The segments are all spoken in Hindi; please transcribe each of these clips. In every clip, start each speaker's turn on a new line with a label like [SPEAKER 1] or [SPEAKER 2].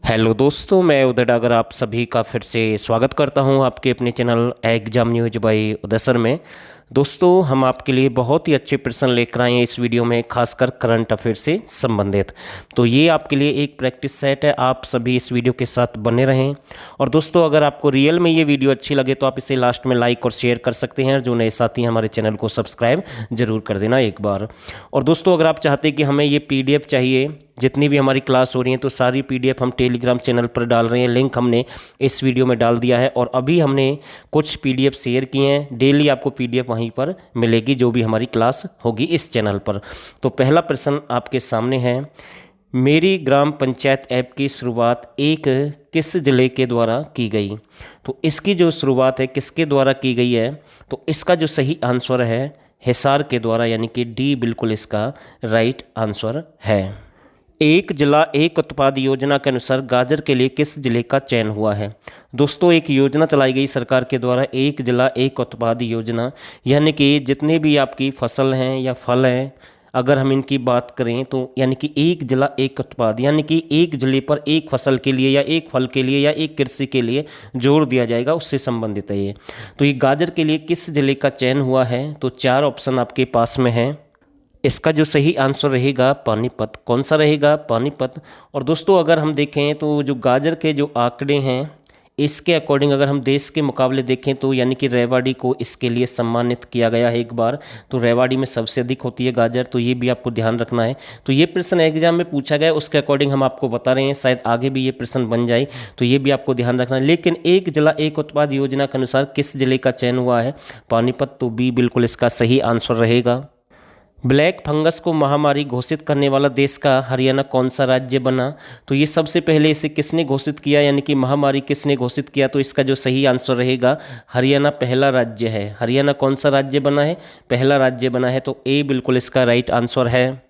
[SPEAKER 1] हेलो दोस्तों, मैं उदय डागर आप सभी का फिर से स्वागत करता हूं आपके अपने चैनल एग्जाम न्यूज बाय उदय सर में। दोस्तों, हम आपके लिए बहुत ही अच्छे प्रश्न लेकर आए हैं इस वीडियो में, खासकर करंट अफेयर से संबंधित। तो ये आपके लिए एक प्रैक्टिस सेट है, आप सभी इस वीडियो के साथ बने रहें। और दोस्तों, अगर आपको रियल में ये वीडियो अच्छी लगे तो आप इसे लास्ट में लाइक और शेयर कर सकते हैं। जो नए साथी हैं हमारे चैनल को सब्सक्राइब जरूर कर देना एक बार। और दोस्तों, अगर आप चाहते हैं कि हमें ये PDF चाहिए, जितनी भी हमारी क्लास हो रही हैं, तो सारी PDF हम टेलीग्राम चैनल पर डाल रहे हैं। लिंक हमने इस वीडियो में डाल दिया है और अभी हमने कुछ PDF शेयर किए हैं। डेली आपको PDF वहीं पर मिलेगी जो भी हमारी क्लास होगी इस चैनल पर। तो पहला प्रश्न आपके सामने है, मेरी ग्राम पंचायत ऐप की शुरुआत एक किस जिले के द्वारा की गई? तो इसकी जो शुरुआत है किसके द्वारा की गई है, तो इसका जो सही आंसर है हिसार के द्वारा, यानी कि डी बिल्कुल इसका राइट आंसर है। एक जिला एक उत्पाद योजना के अनुसार गाजर के लिए किस जिले का चयन हुआ है? दोस्तों, एक योजना चलाई गई सरकार के द्वारा, एक जिला एक उत्पाद योजना, यानी कि जितने भी आपकी फसल हैं या फल हैं, अगर हम इनकी बात करें तो यानी कि एक जिला एक उत्पाद, यानी कि एक जिले पर एक फसल के लिए या एक फल के लिए या एक कृषि के लिए जोर दिया जाएगा, उससे संबंधित है ये। तो ये गाजर के लिए किस जिले का चयन हुआ है? तो 4 ऑप्शन आपके पास में है। इसका जो सही आंसर रहेगा पानीपत। कौन सा रहेगा? पानीपत। और दोस्तों, अगर हम देखें तो जो गाजर के जो आंकड़े हैं, इसके अकॉर्डिंग अगर हम देश के मुकाबले देखें तो यानी कि रेवाड़ी को इसके लिए सम्मानित किया गया है एक बार। तो रेवाड़ी में सबसे अधिक होती है गाजर, तो ये भी आपको ध्यान रखना है। तो ये प्रश्न एग्जाम में पूछा गया, उसके अकॉर्डिंग हम आपको बता रहे हैं, शायद आगे भी ये प्रश्न बन जाए, तो ये भी आपको ध्यान रखना है। लेकिन एक जिला एक उत्पाद योजना के अनुसार किस जिले का चयन हुआ है? पानीपत। तो बी बिल्कुल इसका सही आंसर रहेगा। ब्लैक फंगस को महामारी घोषित करने वाला देश का हरियाणा कौन सा राज्य बना? तो ये सबसे पहले इसे किसने घोषित किया, यानी कि महामारी किसने घोषित किया? तो इसका जो सही आंसर रहेगा हरियाणा पहला राज्य है। हरियाणा कौन सा राज्य बना है? पहला राज्य बना है। तो ए बिल्कुल इसका राइट आंसर है।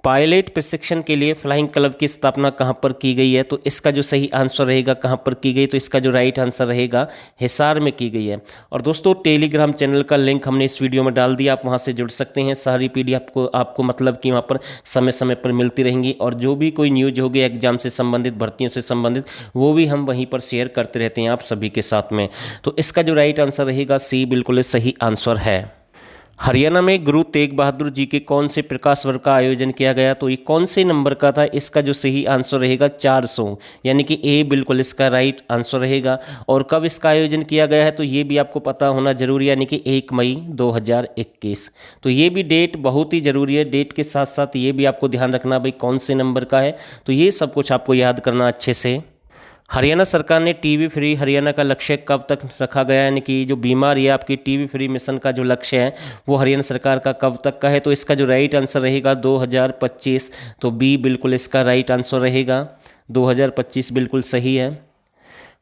[SPEAKER 1] पायलट प्रशिक्षण के लिए फ्लाइंग क्लब की स्थापना कहाँ पर की गई है? तो इसका जो सही आंसर रहेगा कहाँ पर की गई? तो इसका जो राइट आंसर रहेगा हिसार में की गई है। और दोस्तों, टेलीग्राम चैनल का लिंक हमने इस वीडियो में डाल दिया, आप वहाँ से जुड़ सकते हैं। सारी PDF आपको मतलब कि वहाँ पर समय समय पर मिलती रहेंगी और जो भी कोई न्यूज होगी एग्जाम से संबंधित, भर्तियों से संबंधित, वो भी हम वहीं पर शेयर करते रहते हैं आप सभी के साथ में। तो इसका जो राइट आंसर रहेगा सी बिल्कुल सही आंसर है। हरियाणा में गुरु तेग बहादुर जी के कौन से प्रकाश पर्व का आयोजन किया गया? तो ये कौन से नंबर का था? इसका जो सही आंसर रहेगा 400, यानी कि ए बिल्कुल इसका राइट आंसर रहेगा। और कब इसका आयोजन किया गया है तो ये भी आपको पता होना जरूरी है, यानी कि 1 मई 2021। तो ये भी डेट बहुत ही जरूरी है। डेट के साथ साथ ये भी आपको ध्यान रखना भाई कौन से नंबर का है, तो ये सब कुछ आपको याद करना अच्छे से। हरियाणा सरकार ने टीबी फ्री हरियाणा का लक्ष्य कब तक रखा गया है? यानी कि जो बीमारी है आपकी टीबी फ्री मिशन का जो लक्ष्य है वो हरियाणा सरकार का कब तक का है? तो इसका जो राइट आंसर रहेगा 2025। तो बी बिल्कुल इसका राइट आंसर रहेगा। 2025 बिल्कुल सही है।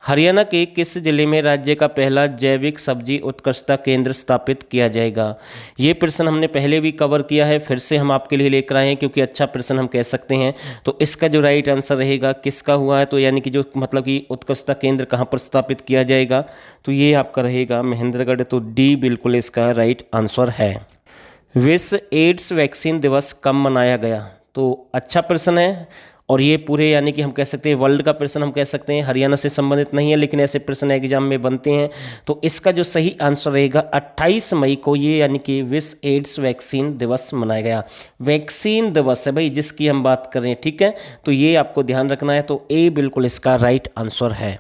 [SPEAKER 1] हरियाणा के किस जिले में राज्य का पहला जैविक सब्जी उत्कृष्टता केंद्र स्थापित किया जाएगा? ये प्रश्न हमने पहले भी कवर किया है, फिर से हम आपके लिए लेकर आए हैं क्योंकि अच्छा प्रश्न हम कह सकते हैं। तो इसका जो राइट आंसर रहेगा किसका हुआ है? तो यानी कि जो मतलब कि उत्कृष्टता केंद्र कहाँ पर स्थापित किया जाएगा, तो ये आपका रहेगा महेंद्रगढ़। तो डी बिल्कुल इसका राइट आंसर है। विश्व एड्स वैक्सीन दिवस कब मनाया गया? तो अच्छा प्रश्न है और ये पूरे यानी कि हम कह सकते हैं वर्ल्ड का प्रश्न हम कह सकते हैं, हरियाणा से संबंधित नहीं है, लेकिन ऐसे प्रश्न एग्जाम में बनते हैं। तो इसका जो सही आंसर रहेगा 28 मई को ये यानी कि विश्व एड्स वैक्सीन दिवस मनाया गया। वैक्सीन दिवस है भाई जिसकी हम बात कर रहे हैं, ठीक है, तो ये आपको ध्यान रखना है। तो ए बिल्कुल इसका राइट आंसर है।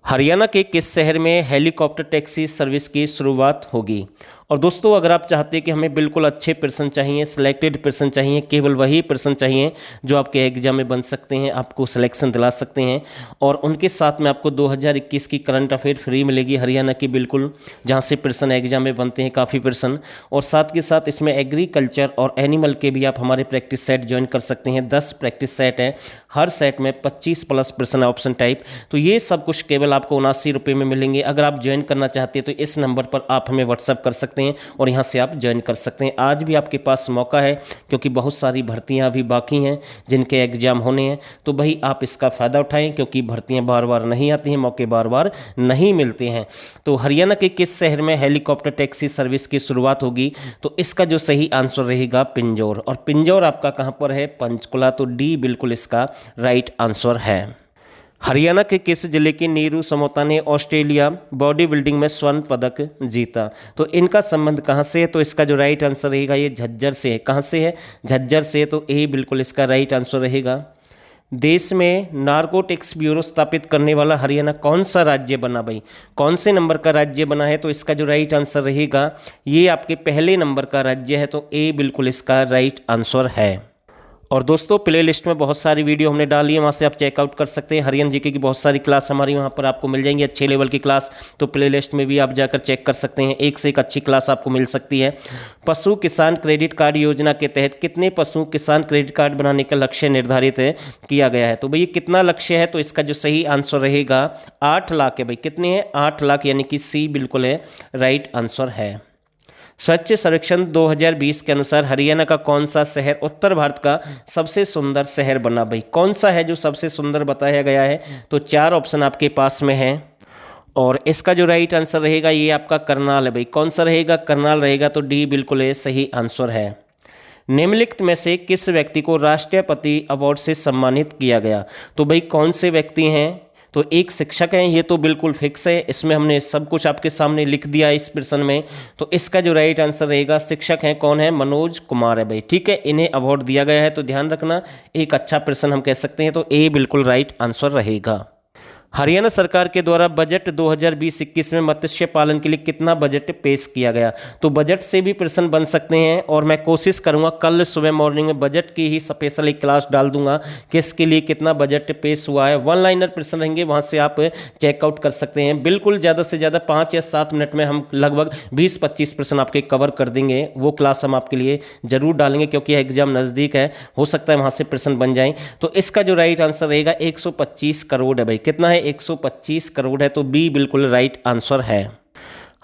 [SPEAKER 1] हरियाणा के किस शहर में हेलीकॉप्टर टैक्सी सर्विस की शुरुआत होगी? और दोस्तों, अगर आप चाहते हैं कि हमें बिल्कुल अच्छे प्रश्न चाहिए, सिलेक्टेड प्रश्न चाहिए, केवल वही प्रश्न चाहिए जो आपके एग्जाम में बन सकते हैं, आपको सिलेक्शन दिला सकते हैं, और उनके साथ में आपको 2021 की करंट अफेयर फ्री मिलेगी हरियाणा की बिल्कुल, जहां से प्रश्न एग्जाम में बनते हैं काफ़ी प्रश्न। और साथ के साथ इसमें एग्रीकल्चर और एनिमल के भी आप हमारे प्रैक्टिस सेट ज्वाइन कर सकते हैं। 10 प्रैक्टिस सेट है, हर सेट में 25+ प्रश्न ऑप्शन टाइप। तो ये सब कुछ केवल आपको 79 रुपये में मिलेंगे। अगर आप ज्वाइन करना चाहते हैं तो इस नंबर पर आप हमें व्हाट्सअप कर सकते हैं और यहाँ से आप ज्वाइन कर सकते हैं। आज भी आपके पास मौका है क्योंकि बहुत सारी भर्तियाँ अभी बाकी हैं जिनके एग्जाम होने हैं। तो भाई आप इसका फ़ायदा उठाएं क्योंकि भर्तियाँ बार बार नहीं आती हैं, मौके बार बार नहीं मिलते हैं। तो हरियाणा के किस शहर में हेलीकॉप्टर टैक्सी सर्विस की शुरुआत होगी? तो इसका जो सही आंसर रहेगा पिंजौर। और पिंजौर आपका कहाँ पर है? पंचकुला। तो डी बिल्कुल इसका राइट आंसर है। हरियाणा के किस जिले की नीरू समोता ने ऑस्ट्रेलिया बॉडी बिल्डिंग में स्वर्ण पदक जीता? तो इनका संबंध कहाँ से है? तो इसका जो राइट आंसर रहेगा ये झज्जर से है। कहाँ से है? झज्जर से। तो ए बिल्कुल इसका राइट आंसर रहेगा। देश में नारकोटिक्स ब्यूरो स्थापित करने वाला हरियाणा कौन सा राज्य बना भाई? कौन से नंबर का राज्य बना है? तो इसका जो राइट आंसर रहेगा ये आपके पहले नंबर का राज्य है। तो ए बिल्कुल इसका राइट आंसर है। और दोस्तों प्ले लिस्ट में बहुत सारी वीडियो हमने डाली है, वहाँ से आप चेकआउट कर सकते हैं। हरियाणा जीके की बहुत सारी क्लास हमारी वहाँ पर आपको मिल जाएंगी, अच्छे लेवल की क्लास। तो प्ले लिस्ट में भी आप जाकर चेक कर सकते हैं, एक से एक अच्छी क्लास आपको मिल सकती है। पशु किसान क्रेडिट कार्ड योजना के तहत कितने पशु किसान क्रेडिट कार्ड बनाने का लक्ष्य निर्धारित किया गया है? तो भाई ये कितना लक्ष्य है? तो इसका जो सही आंसर रहेगा 8 लाख है भाई। कितने हैं? 8 लाख, यानी कि सी बिल्कुल है राइट आंसर है। स्वच्छ सर्वेक्षण 2020 के अनुसार हरियाणा का कौन सा शहर उत्तर भारत का सबसे सुंदर शहर बना भाई? कौन सा है जो सबसे सुंदर बताया गया है? तो 4 ऑप्शन आपके पास में है और इसका जो राइट आंसर रहेगा ये आपका करनाल है भाई। कौन सा रहेगा? करनाल रहेगा। तो डी बिल्कुल ये सही आंसर है। निम्नलिखित में से किस व्यक्ति को राष्ट्रपति अवार्ड से सम्मानित किया गया? तो भाई कौन से व्यक्ति हैं? तो एक शिक्षक हैं, ये तो बिल्कुल फिक्स है, इसमें हमने सब कुछ आपके सामने लिख दिया इस प्रश्न में। तो इसका जो राइट आंसर रहेगा, शिक्षक हैं, कौन है? मनोज कुमार है भाई। ठीक है, इन्हें अवार्ड दिया गया है, तो ध्यान रखना, एक अच्छा प्रश्न हम कह सकते हैं। तो ए बिल्कुल राइट आंसर रहेगा। हरियाणा सरकार के द्वारा बजट 2020-21 में मत्स्य पालन के लिए कितना बजट पेश किया गया? तो बजट से भी प्रश्न बन सकते हैं और मैं कोशिश करूंगा कल सुबह मॉर्निंग में बजट की ही स्पेशल एक क्लास डाल दूंगा कि इसके लिए कितना बजट पेश हुआ है। वन लाइनर प्रश्न रहेंगे, वहां से आप चेकआउट कर सकते हैं। बिल्कुल ज़्यादा से ज़्यादा 5 या 7 मिनट में हम लगभग 20-25 प्रश्न आपके कवर कर देंगे। वो क्लास हम आपके लिए ज़रूर डालेंगे क्योंकि एग्जाम नज़दीक है, हो सकता है वहाँ से प्रश्न बन जाएँ। तो इसका जो राइट आंसर रहेगा 125 करोड़ है भाई। कितना है? 125 करोड़ है। तो बी बिल्कुल राइट आंसर है।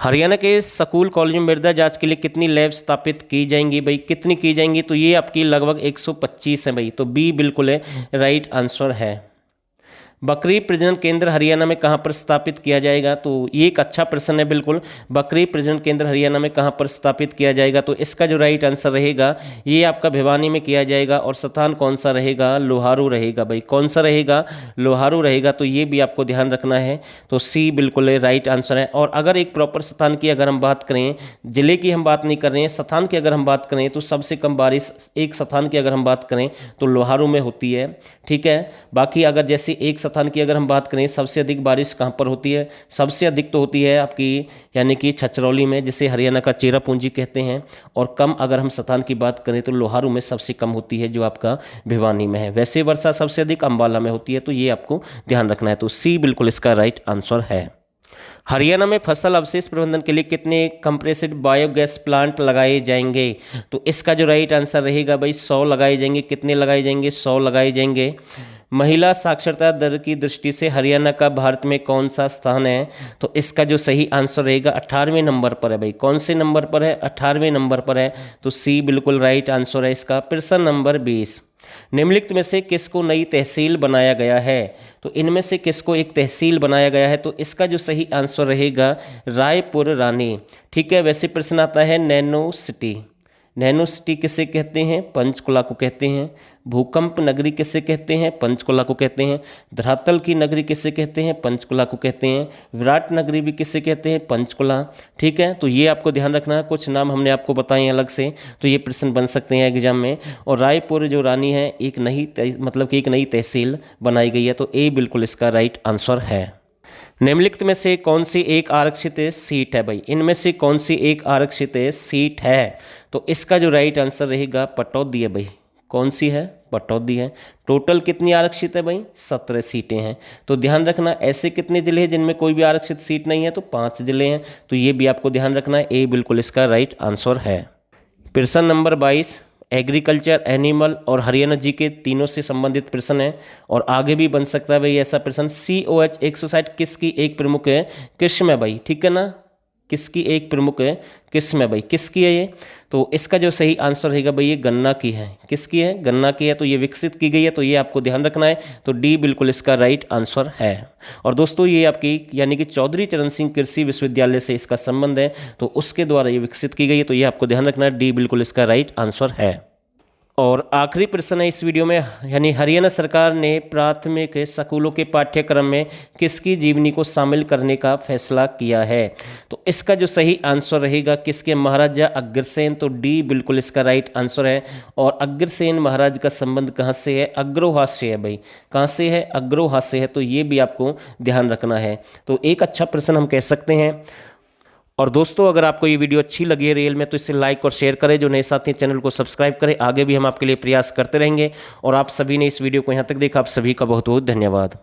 [SPEAKER 1] हरियाणा के स्कूल कॉलेज में मृदा जांच के लिए कितनी लैब स्थापित की जाएंगी भाई? कितनी की जाएंगी? तो ये आपकी लगभग 125 है भाई। तो बी बिल्कुल है राइट आंसर है। बकरी प्रजनन केंद्र हरियाणा में कहाँ पर स्थापित किया जाएगा? तो ये एक अच्छा प्रश्न है बिल्कुल। बकरी प्रजनन केंद्र हरियाणा में कहाँ पर स्थापित किया जाएगा? तो इसका जो राइट आंसर रहेगा ये आपका भिवानी में किया जाएगा। और स्थान कौन सा रहेगा? लोहारू रहेगा भाई। कौन सा रहेगा? लोहारू रहेगा। तो ये भी आपको ध्यान रखना है। तो सी बिल्कुल राइट आंसर है। और अगर एक प्रॉपर स्थान की अगर हम बात करें, जिले की हम बात नहीं कर रहे हैं, स्थान की अगर हम बात करें, तो सबसे कम बारिश एक स्थान की अगर हम बात करें तो लोहारू में होती है। ठीक है, बाकी अगर जैसे एक स्थान की अगर हम बात करें, सबसे अधिक बारिश कहाँ पर होती है? सबसे अधिक तो होती है आपकी यानी कि छछरौली में, जिसे हरियाणा का चेरापूंजी कहते हैं। और कम अगर हम स्थान की बात करें तो लोहारू में सबसे कम होती है, जो आपका भिवानी में है। वैसे वर्षा सबसे अधिक अंबाला में होती है। तो ये आपको ध्यान रखना है। तो सी बिल्कुल इसका राइट आंसर है। हरियाणा में फसल अवशेष प्रबंधन के लिए कितने कंप्रेस्ड बायोगैस प्लांट लगाए जाएंगे? तो इसका जो राइट आंसर रहेगा भाई 100 लगाए जाएंगे। कितने लगाए जाएंगे? 100 लगाए जाएंगे। महिला साक्षरता दर की दृष्टि से हरियाणा का भारत में कौन सा स्थान है? तो इसका जो सही आंसर रहेगा 18वें नंबर पर है भाई। कौन से नंबर पर है? 18वें नंबर पर है। तो सी बिल्कुल राइट आंसर है इसका। प्रश्न नंबर 20, निम्नलिखित में से किसको नई तहसील बनाया गया है? तो इनमें से किसको एक तहसील बनाया गया है? तो इसका जो सही आंसर रहेगा रायपुर रानी। ठीक है, वैसे प्रश्न आता है नैनो सिटी। नैनो सिटी किसे कहते हैं? पंचकुला को कहते हैं। भूकंप नगरी किसे कहते हैं? पंचकुला को कहते हैं। धरातल की नगरी किसे कहते हैं? पंचकुला को कहते हैं। विराट नगरी भी किसे कहते हैं? पंचकुला। ठीक है, तो ये आपको ध्यान रखना है। कुछ नाम हमने आपको बताए हैं अलग से, तो ये प्रश्न बन सकते हैं एग्जाम में। और रायपुर जो रानी है, एक मतलब कि एक नई तहसील बनाई गई है। तो ए बिल्कुल इसका राइट आंसर है। निम्नलिखित में से कौन सी एक आरक्षित सीट है भाई? इनमें से कौन सी एक आरक्षित सीट है? तो इसका जो राइट आंसर रहेगा पटौदी है भाई। कौन सी है? पटौदी है। टोटल कितनी आरक्षित है भाई? 17 सीटें हैं। तो ध्यान रखना, ऐसे कितने जिले हैं जिनमें कोई भी आरक्षित सीट नहीं है? तो 5 जिले हैं। तो ये भी आपको ध्यान रखना है। ए बिल्कुल इसका राइट आंसर है। प्रश्न नंबर 22, एग्रीकल्चर, एनिमल और हरियाणा जी के तीनों से संबंधित प्रश्न है और आगे भी बन सकता है भाई ऐसा प्रश्न। COH 160 किसकी एक प्रमुख किस्म है भाई? ठीक है ना, किसकी एक प्रमुख किस्म है भाई? किसकी है ये? तो इसका जो सही आंसर रहेगा भाई ये गन्ना की है। किसकी है? गन्ना की है। तो ये विकसित की गई है, तो ये आपको ध्यान रखना है। तो डी बिल्कुल इसका राइट आंसर है। और दोस्तों ये आपकी यानी कि चौधरी चरण सिंह कृषि विश्वविद्यालय से इसका संबंध है, तो उसके द्वारा ये विकसित की गई है। तो ये आपको ध्यान रखना है। डी बिल्कुल इसका राइट आंसर है। और आखिरी प्रश्न है इस वीडियो में, यानी हरियाणा सरकार ने प्राथमिक स्कूलों के पाठ्यक्रम में किसकी जीवनी को शामिल करने का फैसला किया है? तो इसका जो सही आंसर रहेगा किसके, महाराजा अग्रसेन। तो डी बिल्कुल इसका राइट आंसर है। और अग्रसेन महाराज का संबंध कहाँ से है? अग्रहास से है भाई। कहाँ से है? अग्रहास से है। तो ये भी आपको ध्यान रखना है। तो एक अच्छा प्रश्न हम कह सकते हैं। और दोस्तों, अगर आपको ये वीडियो अच्छी लगी है रियल में, तो इसे लाइक और शेयर करें। जो नए साथी चैनल को सब्सक्राइब करें। आगे भी हम आपके लिए प्रयास करते रहेंगे। और आप सभी ने इस वीडियो को यहाँ तक देखा, आप सभी का बहुत बहुत धन्यवाद।